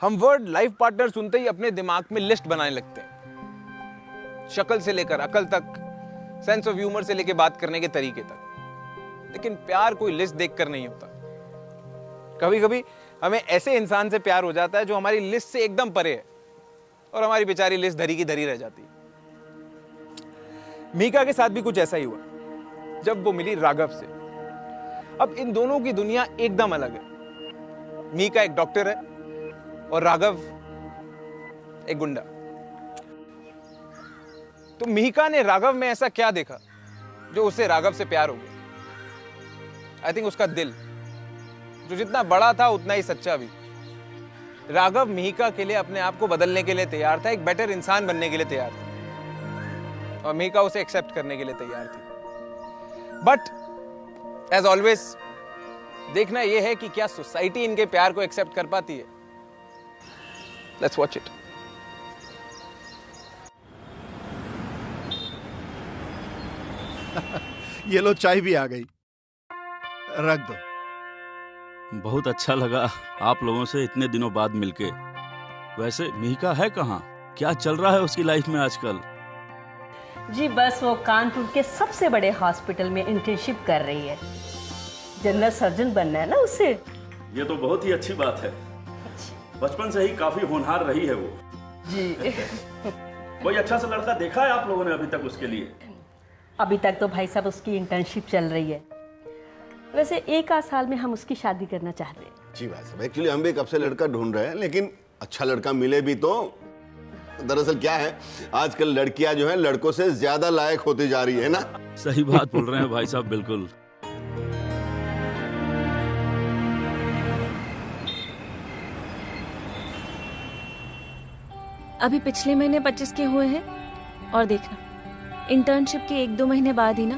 हम word life partner सुनते ही अपने दिमाग में लिस्ट बनाने लगते हैं, शक्ल से लेकर अकल तक, सेंस ऑफ ह्यूमर से लेकर बात करने के तरीके तक। लेकिन प्यार कोई लिस्ट देखकर नहीं होता। कभी कभी हमें ऐसे इंसान से प्यार हो जाता है जो हमारी लिस्ट से एकदम परे है और हमारी बेचारी लिस्ट धरी की धरी रह जाती है। मीका के साथ भी कुछ ऐसा ही हुआ जब वो मिली राघव से। अब इन दोनों की दुनिया एकदम अलग है। मीका एक डॉक्टर है और राघव एक गुंडा। तो मीका ने राघव में ऐसा क्या देखा जो उससे राघव से प्यार हो गया? आई थिंक उसका दिल, जो जितना बड़ा था उतना ही सच्चा भी। राघव मीका के लिए अपने आप को बदलने के लिए तैयार था, एक बेटर इंसान बनने के लिए तैयार था, और मीका उसे एक्सेप्ट करने के लिए तैयार थी। बट एज ऑलवेज देखना यह है कि क्या सोसाइटी इनके प्यार को एक्सेप्ट कर पाती है। Let's watch it. ये लो, चाय भी आ गई, रख दो। बहुत अच्छा लगा आप लोगों से इतने दिनों बाद मिलके। वैसे मीका है कहाँ? क्या चल रहा है उसकी लाइफ में आजकल? जी बस वो कानपुर के सबसे बड़े हॉस्पिटल में इंटर्नशिप कर रही है। जनरल सर्जन बनना है ना उससे। ये तो बहुत ही अच्छी बात है। बचपन से ही काफी होनहार रही है वो। जी। कोई अच्छा सा लड़का देखा है आप लोगों ने अभी तक उसके लिए? अभी तक तो भाई साहब उसकी इंटर्नशिप चल रही है। वैसे एक आध साल में हम उसकी शादी करना चाहते हैं। जी भाई साहब, एक्चुअली हम भी कब से लड़का ढूंढ रहे हैं, लेकिन अच्छा लड़का मिले भी तो। दरअसल क्या है, आजकल लड़कियां जो हैं लड़कों से ज्यादा लायक होती जा रही है ना। सही बात बोल रहे हैं भाई साहब, बिल्कुल। अभी पिछले महीने 25 के हुए हैं और देखना इंटर्नशिप के 1-2 महीने बाद ही ना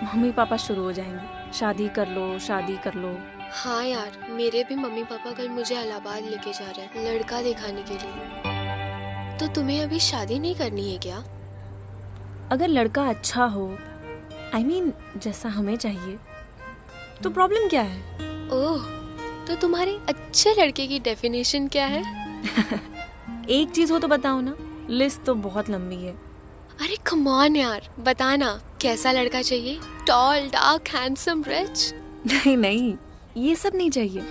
मम्मी पापा शुरू हो जाएंगे, शादी कर लो शादी कर लो। हाँ यार, मेरे भी मम्मी पापा कल मुझे इलाहाबाद लेके जा रहे हैं लड़का दिखाने के लिए। तो तुम्हें अभी शादी नहीं करनी है क्या? अगर लड़का अच्छा हो, I mean, जैसा हमें चाहिए, तो प्रॉब्लम क्या है? ओह, तो तुम्हारे अच्छे लड़के की डेफिनेशन क्या है? एक चीज हो तो बताओ ना, लिस्ट तो बहुत लंबी है। अरे कम ऑन यार, बताना कैसा लड़का चाहिए? Tall, dark, handsome, rich? नहीं नहीं, ये सब नहीं चाहिए।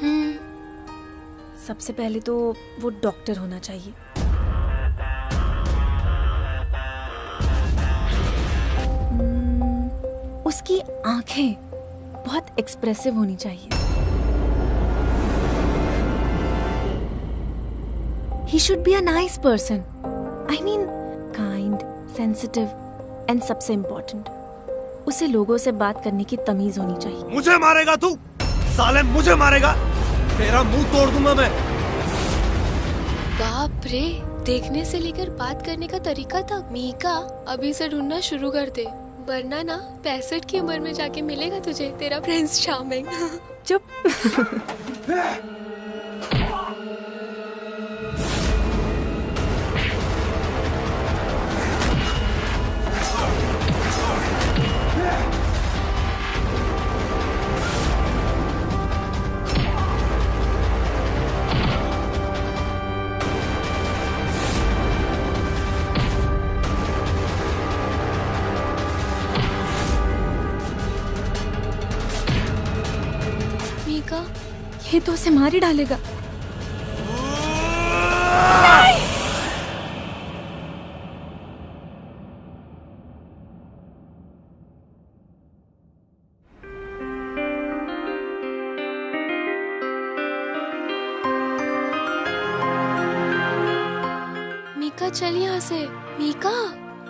सबसे पहले तो वो डॉक्टर होना चाहिए। उसकी आंखें बहुत एक्सप्रेसिव होनी चाहिए। He should be a nice person. I mean, kind, sensitive, and सबसे important, उसे लोगों से बात करने की तमीज होनी चाहिए। मुझे मारेगा तू? साले मुझे मारेगा? तेरा मुंह तोड़ दूंगा मैं। बाप रे, देखने से लेकर बात करने का तरीका तक। मीका, अभी से ढूंढना शुरू कर दे, वरना ना 65 की उम्र में जाके मिलेगा तुझे तेरा प्रिंस चार्मिंग। चुप। ये तो उसे मार ही डालेगा। मीका चल यहाँ से, मीका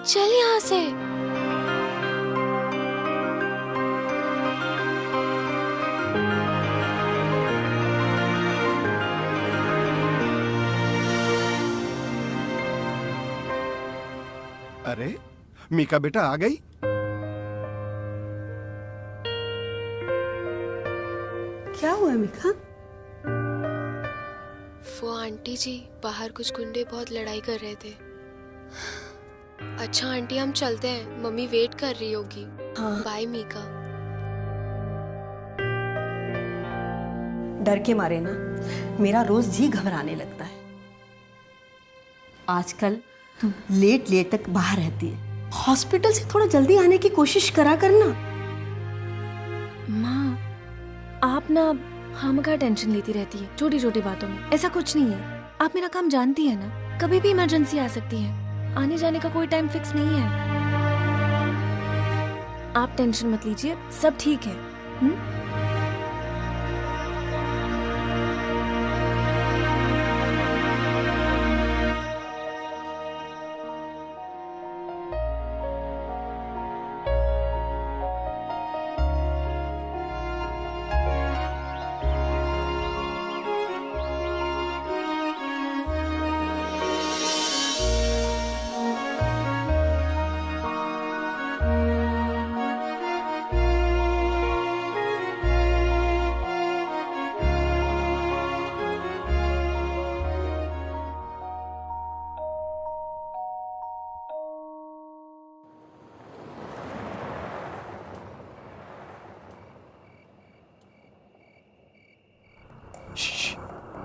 चल यहाँ से। अरे मीका बेटा आ गई? क्या हुआ मीका? वो आंटी जी बाहर कुछ गुंडे बहुत लड़ाई कर रहे थे। अच्छा आंटी, हम चलते हैं, मम्मी वेट कर रही होगी। हाँ। बाय मीका। डर के मारे ना मेरा रोज जी घबराने लगता है। आजकल तुम लेट लेट तक बाहर रहती है, हॉस्पिटल से थोड़ा जल्दी आने की कोशिश करा करना। माँ, आप ना खामखा टेंशन लेती रहती है छोटी छोटी बातों में। ऐसा कुछ नहीं है, आप मेरा काम जानती है ना, कभी भी इमरजेंसी आ सकती है, आने जाने का कोई टाइम फिक्स नहीं है। आप टेंशन मत लीजिए, सब ठीक है।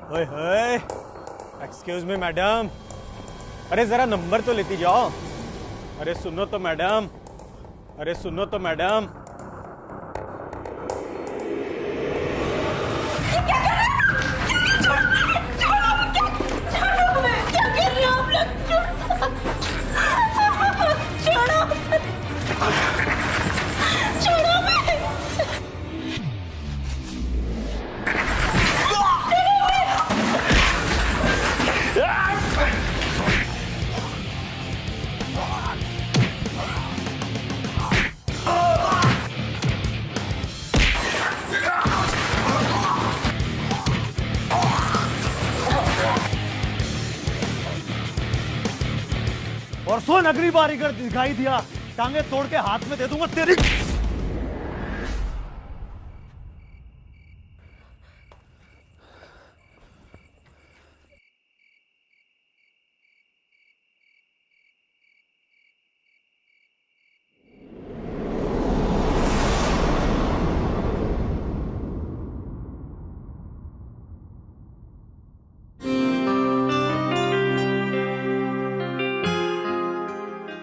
ओए होए, एक्सक्यूज मी मैडम, अरे जरा नंबर तो लेती जाओ। अरे सुनो तो मैडम, अरे सुनो तो मैडम। और सुन, अगली बार अगर दिखाई दिया टांगे तोड़ के हाथ में दे दूंगा तेरी।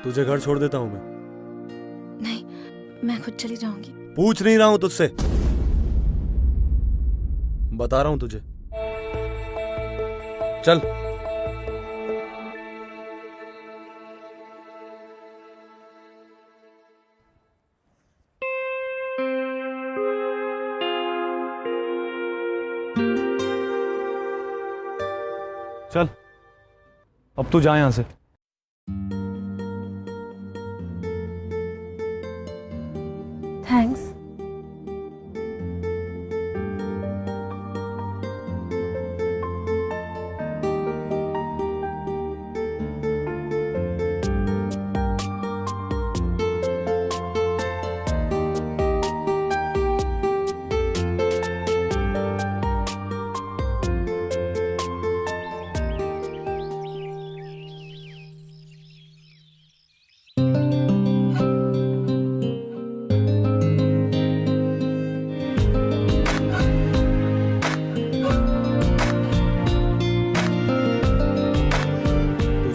तुझे घर छोड़ देता हूं मैं। नहीं, मैं खुद चली जाऊंगी। पूछ नहीं रहा हूं तुझसे, बता रहा हूं तुझे। चल। चल, अब तू जा यहां से। थैंक्स।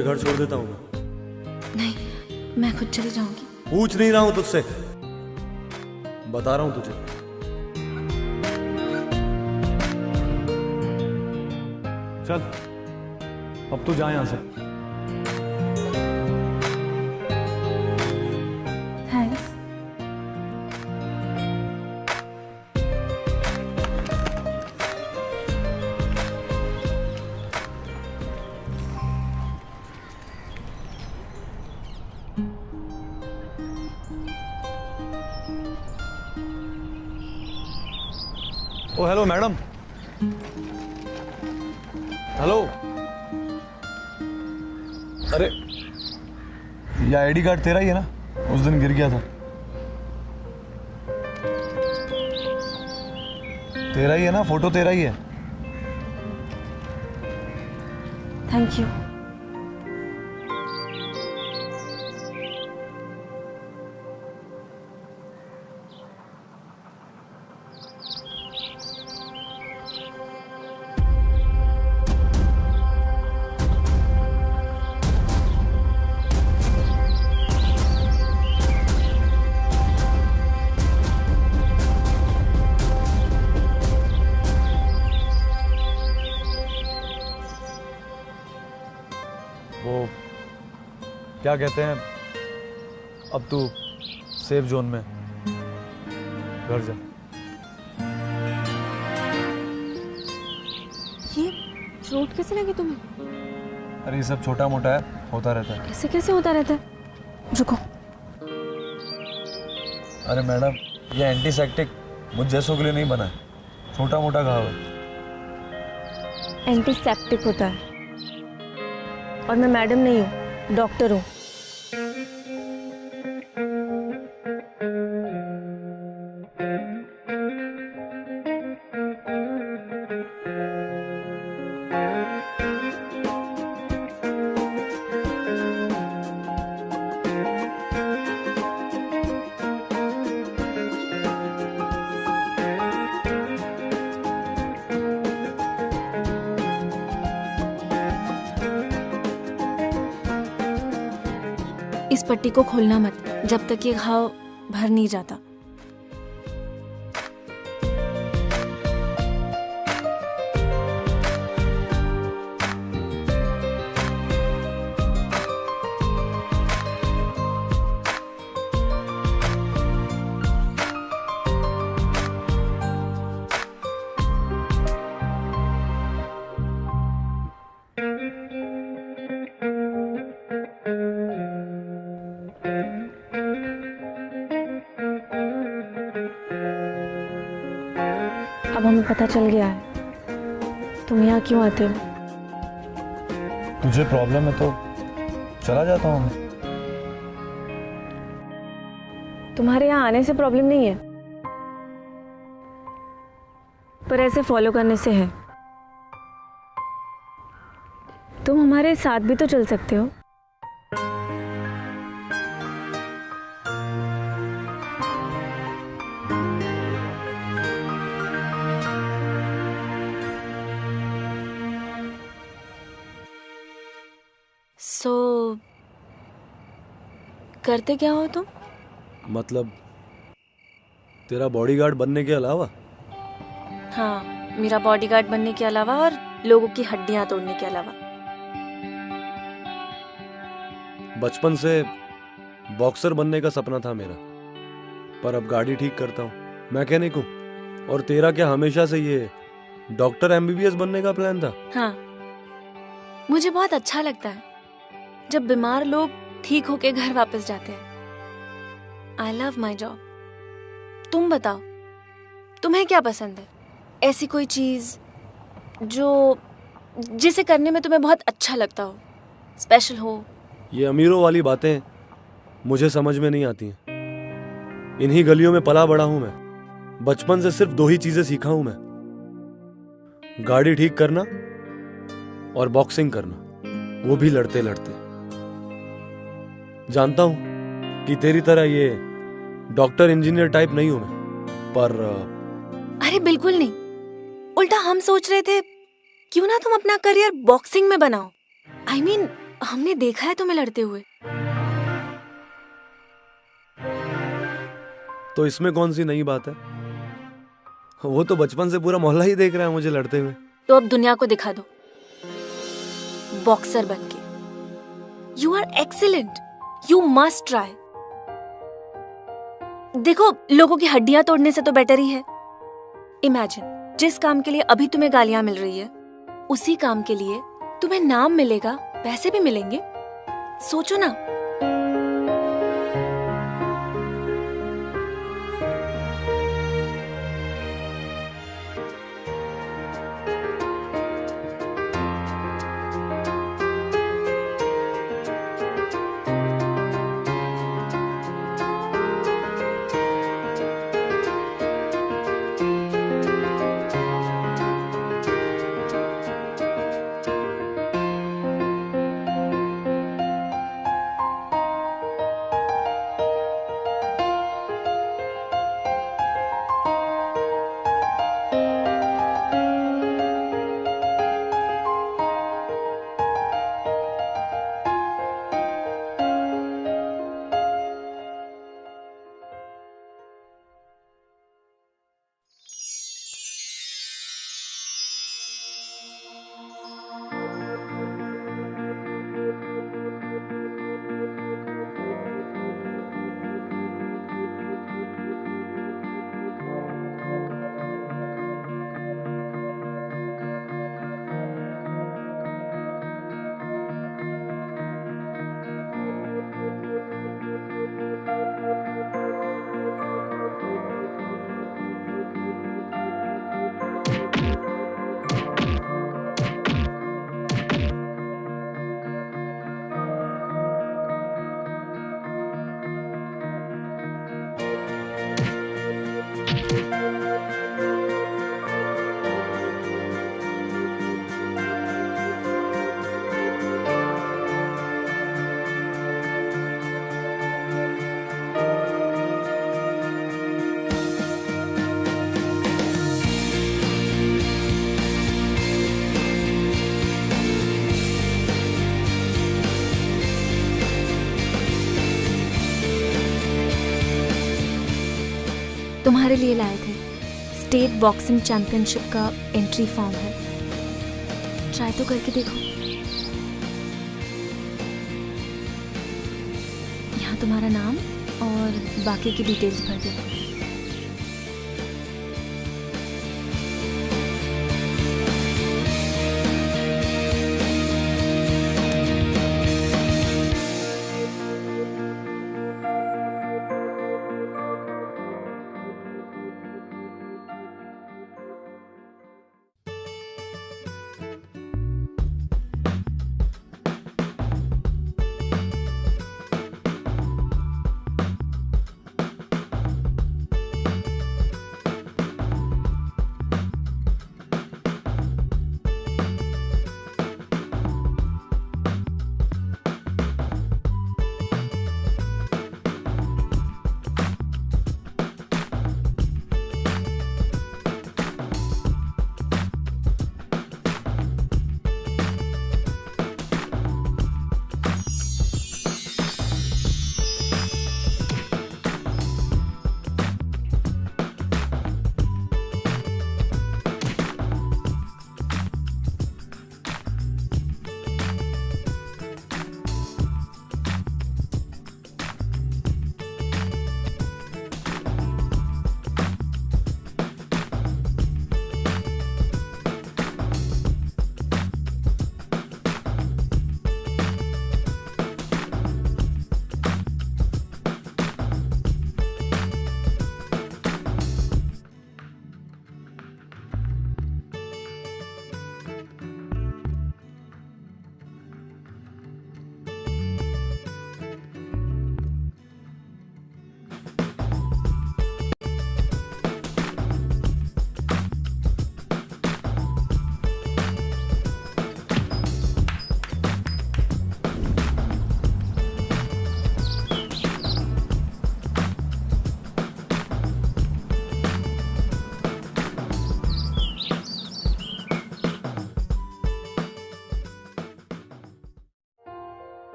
घर छोड़ देता हूं मैं। नहीं, मैं खुद चली जाऊंगी। पूछ नहीं रहा हूं तुझसे, बता रहा हूं तुझे। चल, अब तू जा यहां से। थैंक्स। ओ हेलो मैडम। हेलो। अरे ये आईडी कार्ड तेरा ही है ना? उस दिन गिर गया था। तेरा ही है ना? फोटो तेरा ही है। Thank you. क्या कहते हैं, अब तू सेफ जोन में घर जा। ये चोट कैसे लगी तुम्हें? अरे ये सब छोटा मोटा है, होता रहता है। कैसे कैसे होता रहता है? रुको। अरे मैडम, ये एंटीसेप्टिक मुझ जैसों के लिए नहीं बना है, छोटा मोटा घाव है। एंटीसेप्टिक होता है, और मैं मैडम नहीं हूँ, डॉक्टर हूँ। इस पट्टी को खोलना मत जब तक ये घाव भर नहीं जाता। अब हमें पता चल गया है तुम यहाँ क्यों आते हो। तुझे प्रॉब्लम है तो चला जाता हूँ मैं। तुम्हारे यहाँ आने से प्रॉब्लम नहीं है, पर ऐसे फॉलो करने से है। तुम हमारे साथ भी तो चल सकते हो। करते क्या हो तुम? मतलब तेरा बॉडीगार्ड बनने के अलावा? हाँ, मेरा बॉडीगार्ड बनने के अलावा और लोगों की हड्डियां तोड़ने के अलावा। बचपन से बॉक्सर बनने का सपना था मेरा, पर अब गाड़ी ठीक करता हूँ, मैकेनिक हूँ। और तेरा क्या हमेशा से ये डॉक्टर MBBS बनने का प्लान था? हाँ, मुझे बहुत अच्छा लगता है जब बीमार लोग ठीक होके घर वापस जाते हैं। I love my job. तुम बताओ, तुम्हें क्या पसंद है? ऐसी कोई चीज जिसे करने में तुम्हें बहुत अच्छा लगता हो, स्पेशल हो। ये अमीरों वाली बातें मुझे समझ में नहीं आती हैं। इन्हीं गलियों में पला बड़ा हूं मैं। बचपन से सिर्फ 2 ही चीजें सीखा हूं मैं, गाड़ी ठीक करना और बॉक्सिंग करना, वो भी लड़ते लड़ते। जानता हूं कि तेरी तरह ये डॉक्टर इंजीनियर टाइप नहीं हूं मैं, पर अरे बिल्कुल नहीं, उल्टा हम सोच रहे थे क्यों ना तुम अपना करियर बॉक्सिंग में बनाओ। I mean, हमने देखा है तुम्हें लड़ते हुए। तो इसमें कौन सी नई बात है? वो तो बचपन से पूरा मोहल्ला ही देख रहा है मुझे लड़ते हुए। तो अब दुनिया को दिखा दो बॉक्सर बनके। You are excellent, you must try. देखो, लोगों की हड्डियां तोड़ने से तो बेटर ही है। इमेजिन, जिस काम के लिए अभी तुम्हें गालियां मिल रही है, उसी काम के लिए तुम्हें नाम मिलेगा, पैसे भी मिलेंगे। सोचो ना। तुम्हारे लिए लाए थे। स्टेट बॉक्सिंग चैंपियनशिप का एंट्री फॉर्म है, ट्राई तो करके देखो। यहाँ तुम्हारा नाम और बाकी की डिटेल्स भर दो।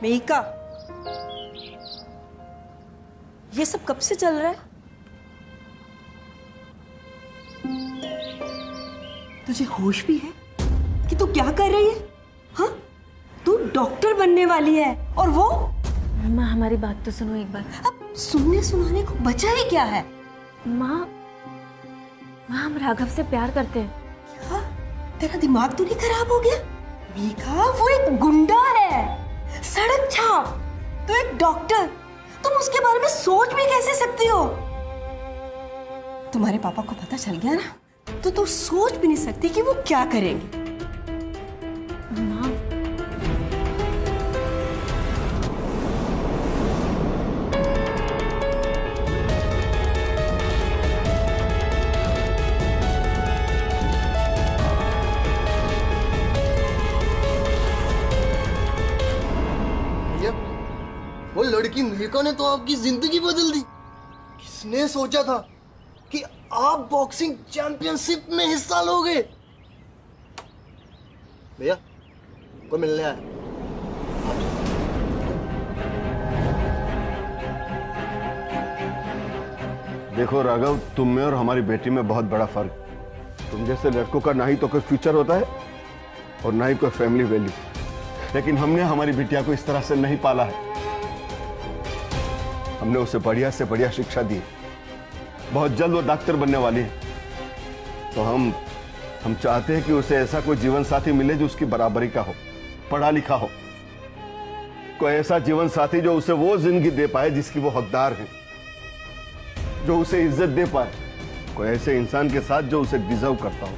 मेहिका, ये सब कब से चल रहा है? तुझे होश भी है कि तू क्या कर रही है? हाँ, तू डॉक्टर बनने वाली है और वो। माँ हमारी बात तो सुनो एक बार। अब सुनने सुनाने को बचा ही क्या है? माँ हम राघव से प्यार करते हैं। क्या तेरा दिमाग तो नहीं खराब हो गया? मेहिका, वो एक गुंडा है, सड़क छाप। तो एक डॉक्टर, तुम उसके बारे में सोच भी कैसे सकती हो? तुम्हारे पापा को पता चल गया ना, तो तू सोच भी नहीं सकती कि वो क्या करेंगे। माँ वो लड़की मेहिका ने तो आपकी जिंदगी बदल दी। किसने सोचा था कि आप बॉक्सिंग चैंपियनशिप में हिस्सा लोगे? भैया कोई मिलने आया। देखो राघव, तुम में और हमारी बेटी में बहुत बड़ा फर्क। तुम जैसे लड़कों का ना ही तो कोई फ्यूचर होता है और ना ही कोई फैमिली वैल्यू, लेकिन हमने हमारी बिटिया को इस तरह से नहीं पाला है। हमने उसे बढ़िया से बढ़िया शिक्षा दी। बहुत जल्द वो डॉक्टर बनने वाली है, तो हम चाहते हैं कि उसे ऐसा कोई जीवन साथी मिले जो उसकी बराबरी का हो, पढ़ा लिखा हो, कोई ऐसा जीवन साथी जो उसे वो जिंदगी दे पाए जिसकी वो हकदार है, जो उसे इज्जत दे पाए, कोई ऐसे इंसान के साथ जो उसे डिजर्व करता हो।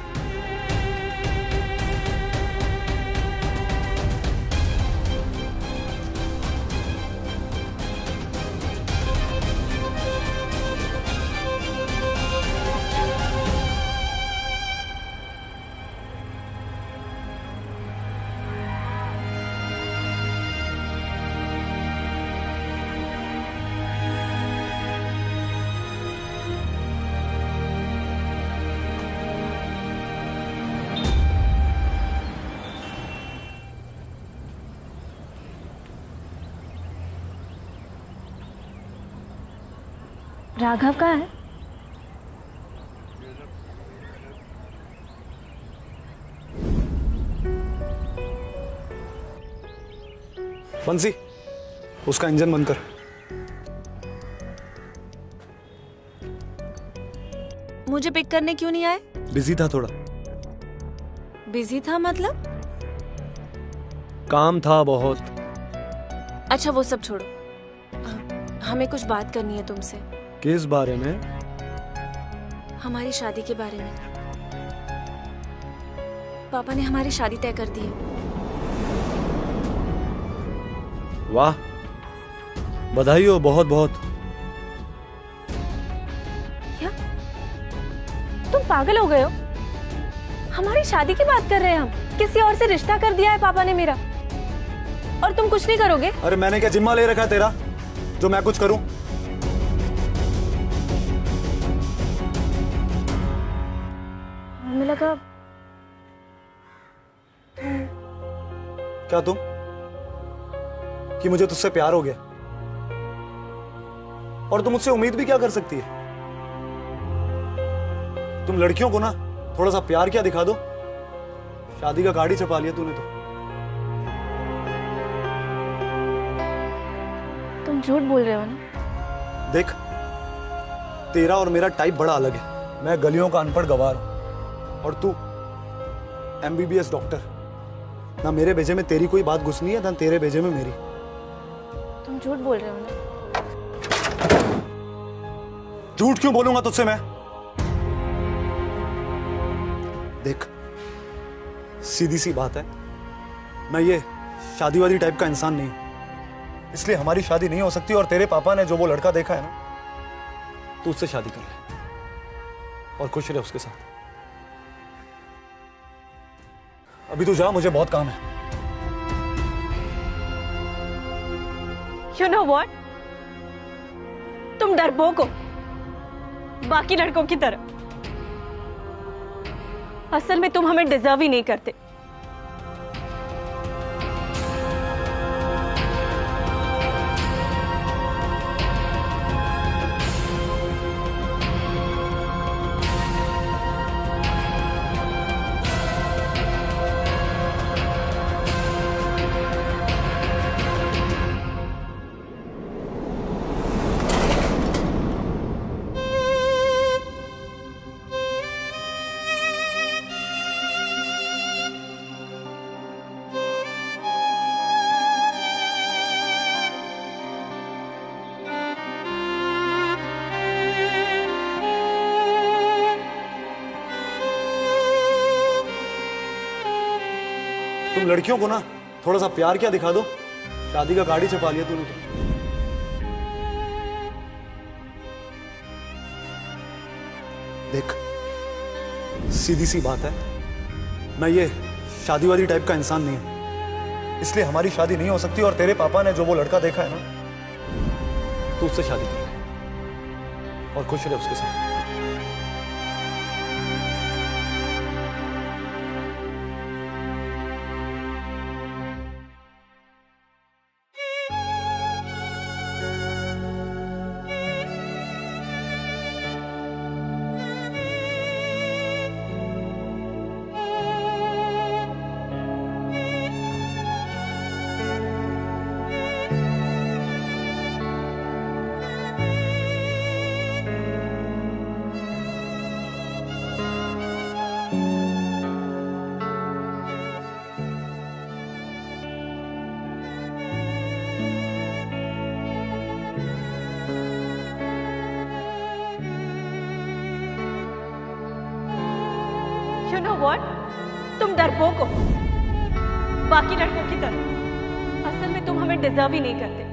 राघव कहाँ है? बंसी, उसका इंजन बंद कर। मुझे पिक करने क्यों नहीं आए? बिजी था थोड़ा। बिजी था मतलब? काम था बहुत। अच्छा वो सब छोड़ो, हमें कुछ बात करनी है तुमसे। किस बारे में? हमारी शादी के बारे में। पापा ने हमारी शादी तय कर दी है। वाह, बधाई हो बहुत बहुत। क्या तुम पागल हो गए हो? हमारी शादी की बात कर रहे हैं हम। किसी और से रिश्ता कर दिया है पापा ने मेरा, और तुम कुछ नहीं करोगे? अरे मैंने क्या जिम्मा ले रखा है तेरा जो मैं कुछ करूं? हमें लगा क्या तुम कि मुझे तुझसे प्यार हो गया, और तुम मुझसे उम्मीद भी क्या कर सकती है? तुम लड़कियों को ना थोड़ा सा प्यार क्या दिखा दो, शादी का गाड़ी छपा लिया तूने तो। तुम झूठ बोल रहे हो ना? देख, तेरा और मेरा टाइप बड़ा अलग है। मैं गलियों का अनपढ़ गवार हूं और तू MBBS डॉक्टर। ना मेरे भेजे में तेरी कोई बात घुसनी है, ना तेरे भेजे में मेरी। तुम झूठ बोल रहे हो ना? झूठ क्यों बोलूंगा तुझसे मैं? देख, सीधी सी बात है, मैं ये शादीवादी टाइप का इंसान नहीं हूं, इसलिए हमारी शादी नहीं हो सकती। और तेरे पापा ने जो वो लड़का देखा है ना, तू उससे शादी कर ले और खुश रहे उसके साथ। अभी तू जा, मुझे बहुत काम है। You know what? तुम डरपोक हो, बाकी लड़कों की तरह। असल में तुम हमें डिजर्व ही नहीं करते। तुम लड़कियों को ना थोड़ा सा प्यार क्या दिखा दो, शादी का गाड़ी छपा लिया तूने तो। देख, सीधी सी बात है, मैं ये शादीवादी टाइप का इंसान नहीं हूं, इसलिए हमारी शादी नहीं हो सकती। और तेरे पापा ने जो वो लड़का देखा है ना, तू उससे शादी कर ले और खुश रहे उसके साथ। व्हाट? तुम डरपोक हो, बाकी लड़कों की तरह। असल में तुम हमें डिजर्व ही नहीं करते।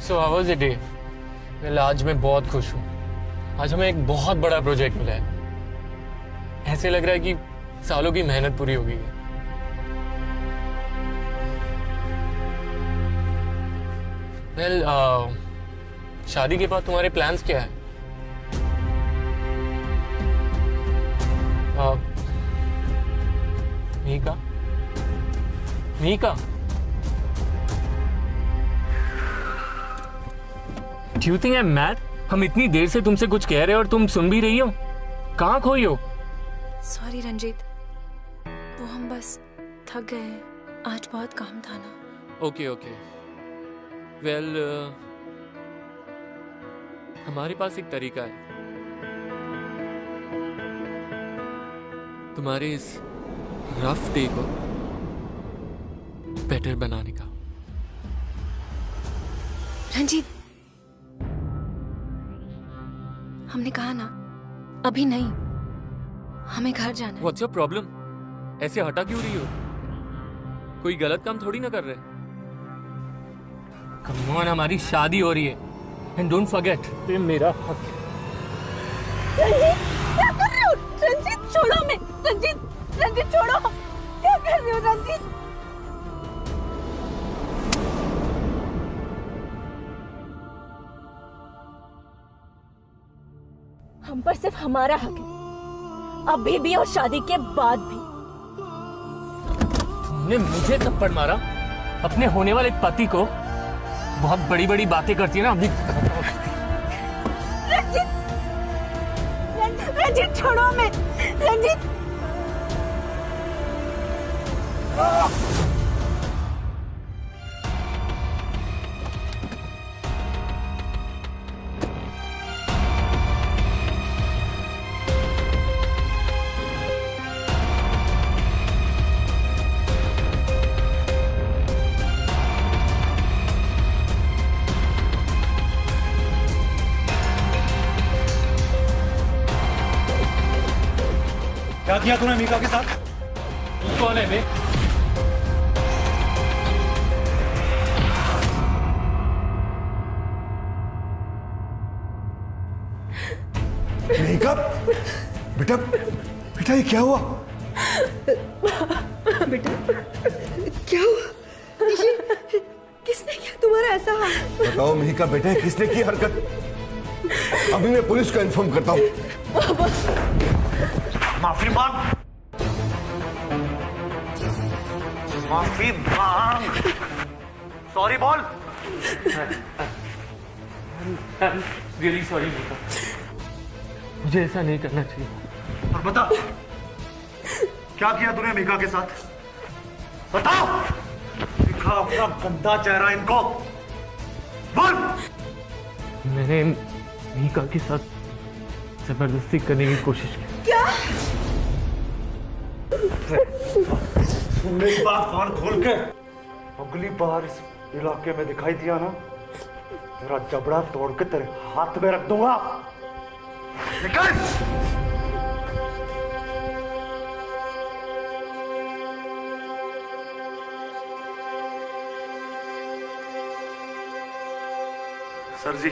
So how was the day? Well, आज मैं बहुत खुश हूँ। आज हमें एक बहुत बड़ा प्रोजेक्ट मिला है। ऐसे लग रहा है कि सालों की मेहनत पूरी हो गई है। Well, शादी के बाद तुम्हारे प्लान्स क्या है? Mika? Mika? Do you think I'm mad? हम इतनी देर से तुमसे कुछ कह रहे हैं और तुम सुन भी रही हो? कहाँ खोई हो? सॉरी रंजीत, वो हम बस थक गए हैं। आज बहुत काम था ना। Okay okay. वेल, हमारे पास एक तरीका है तुम्हारे इस रफ डे को बेटर बनाने का। रंजीत, हमने कहा ना, अभी नहीं, हमें घर जाना है। What's your problem? ऐसे हटा क्यों रही हो? कोई गलत काम थोड़ी ना कर रहे। Come on, हमारी शादी हो रही है। And don't forget, ये मेरा हक है। रंजीत, क्या कर रहे हो? रंजीत, छोड़ो हमें। रंजीत, रंजीत छोड़ो। क्या कर रहे हो रंजीत? हम पर सिर्फ हमारा हक है, अभी भी और शादी के बाद भी। तुमने मुझे थप्पड़ मारा, अपने होने वाले पति को। बहुत बड़ी बड़ी बातें करती है ना अभी। रंजीत, रंजीत छोड़ो हमें। रंजीत, क्या किया तूने मीका के साथ? कौन है बे? मेघा, बेटा बेटा ये क्या हुआ? बेटा क्या हुआ? किसने किया तुम्हारा ऐसा हाल? बताओ मेघा बेटा, किसने की हरकत? अभी मैं पुलिस को इन्फॉर्म करता हूँ। माफी मांग, माफी मांग, सॉरी बोल। रियली सॉरी मीका, मुझे ऐसा नहीं करना चाहिए। और बता, क्या किया तूने मीका के साथ? बताओ, दिखा अपना गंदा चेहरा इनको, बोल। मैंने मीका के साथ जबरदस्ती करने की कोशिश की। क्या? सुनने की बात कान खोल के, अगली बार इस इलाके में दिखाई दिया ना, तेरा जबड़ा तोड़ के तेरे हाथ में रख दूंगा। निकल! सर जी,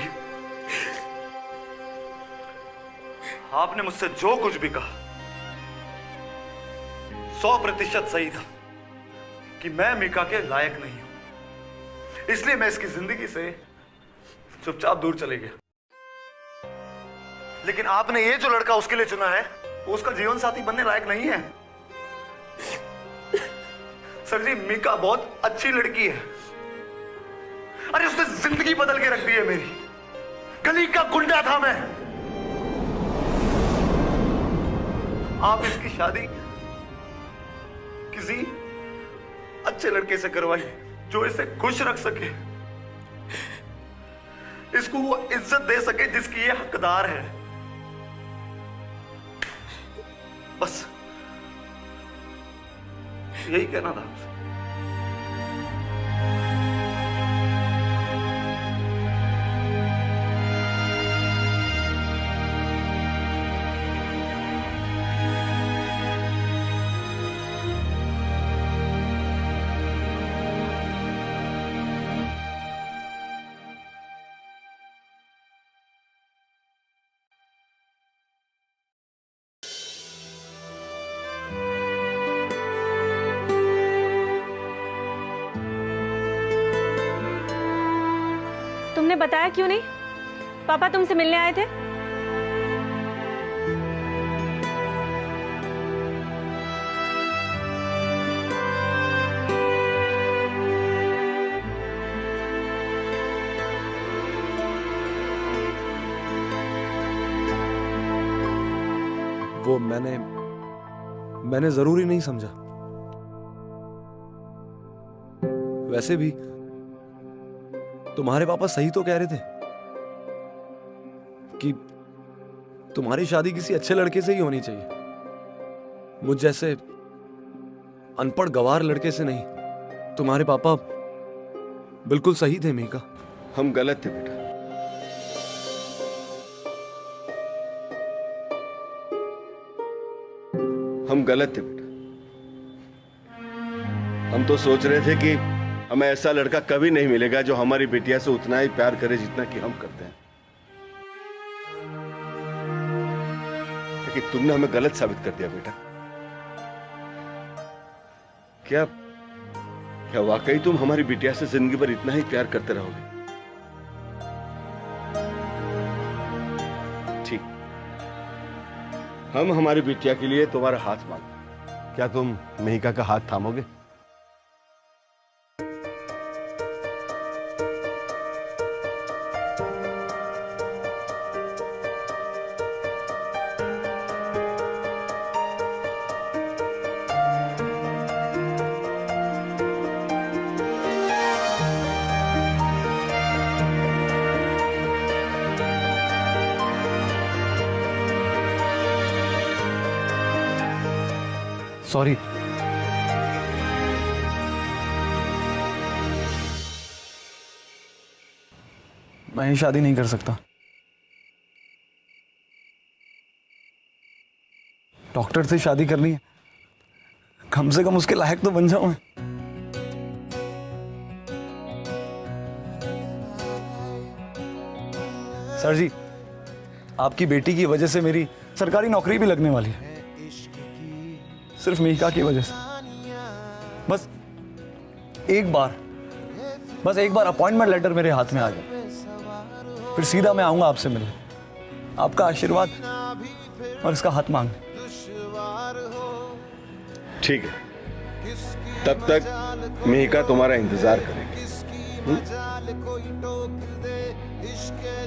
आपने मुझसे जो कुछ भी कहा 100% सही था कि मैं मीका के लायक नहीं हूं, इसलिए मैं इसकी जिंदगी से चुपचाप दूर चले गया। लेकिन आपने ये जो लड़का उसके लिए चुना है, वो उसका जीवन साथी बनने लायक नहीं है। सर जी, मीका बहुत अच्छी लड़की है। अरे उसने जिंदगी बदल के रख दी है मेरी। गली का गुंडा था मैं। आप इसकी शादी किसी अच्छे लड़के से करवाइए जो इसे खुश रख सके, इसको वो इज्जत दे सके जिसकी ये हकदार है। बस यही कहना था मुझे। तुमने बताया क्यों नहीं? पापा तुमसे मिलने आए थे। वो मैंने जरूरी नहीं समझा। वैसे भी तुम्हारे पापा सही तो कह रहे थे कि तुम्हारी शादी किसी अच्छे लड़के से ही होनी चाहिए, मुझ जैसे अनपढ़ गवार लड़के से नहीं। तुम्हारे पापा बिल्कुल सही थे मीका। हम गलत थे बेटा। हम गलत थे बेटा। हम तो सोच रहे थे कि हमें ऐसा लड़का कभी नहीं मिलेगा जो हमारी बिटिया से उतना ही प्यार करे जितना कि हम करते हैं, लेकिन तुमने हमें गलत साबित कर दिया बेटा। क्या क्या वाकई तुम हमारी बिटिया से जिंदगी भर इतना ही प्यार करते रहोगे? ठीक, हम हमारी बिटिया के लिए तुम्हारा हाथ मांगो। क्या तुम मेहिका का हाथ थामोगे? सॉरी। मैं ये शादी नहीं कर सकता। डॉक्टर से शादी करनी है, कम से कम उसके लायक तो बन जाऊं मैं। सर जी, आपकी बेटी की वजह से मेरी सरकारी नौकरी भी लगने वाली है, सिर्फ मिहिका की वजह से। बस एक बार अपॉइंटमेंट लेटर मेरे हाथ में आ जाए, फिर सीधा मैं आऊंगा आपसे मिलने, आपका आशीर्वाद और इसका हाथ मांगने। ठीक है, तब तक मिहिका तुम्हारा इंतजार करेगी।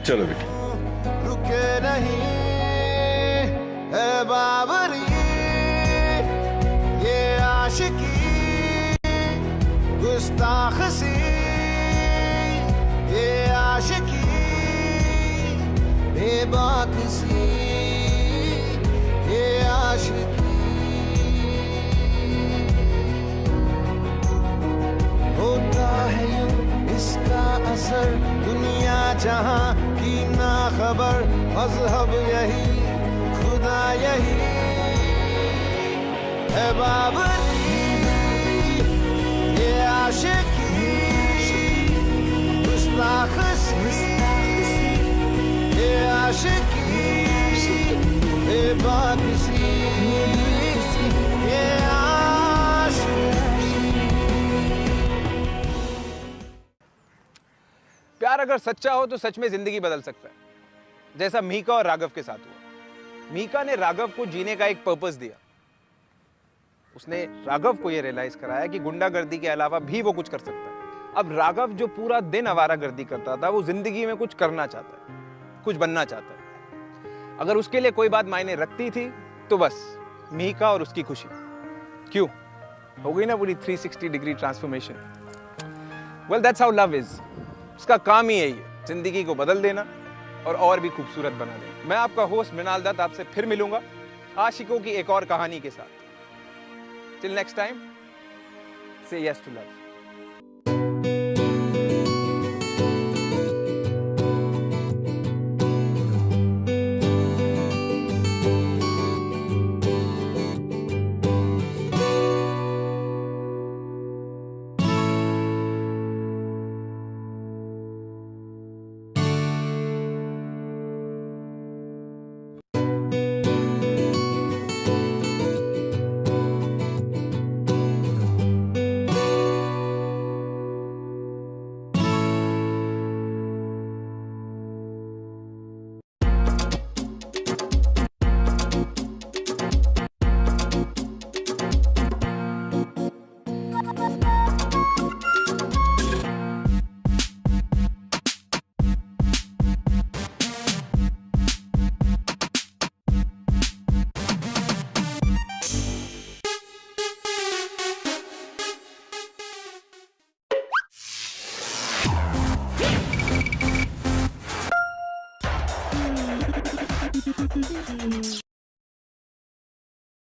चलो बेटी। रुके नहीं है बाबरी ये आशिकी गुस्ताख सी ये आशिकी बेबाक सी ये आशिकी होता है यूं इसका असर दुनिया जहां की ना खबर मजहब यही खुदा यही है बाबरी ये आशिकी गुस्ताख सी ये आशिकी बेबाक सी ये प्यार अगर सच्चा हो तो सच में जिंदगी बदल सकता है, जैसा मिहिका और राघव के साथ हुआ। मिहिका ने राघव को जीने का एक पर्पस दिया। उसने राघव को यह रियलाइज कराया कि गुंडागर्दी के अलावा भी वो कुछ कर सकता है। अब राघव जो पूरा दिन आवारागर्दी करता था, वो जिंदगी में कुछ करना चाहता है, कुछ बनना चाहता है। अगर उसके लिए कोई बात मायने रखती थी तो बस मिहिका और उसकी खुशी। क्यों? हो गई ना पूरी 360 degree transformation. Well that's how love is. उसका काम ही यही है, जिंदगी को बदल देना और भी खूबसूरत बना देना। मैं आपका होस्ट मृणाल दत्त आपसे फिर मिलूंगा आशिकों की एक और कहानी के साथ। टिल नेक्स्ट टाइम, से यस टू लव।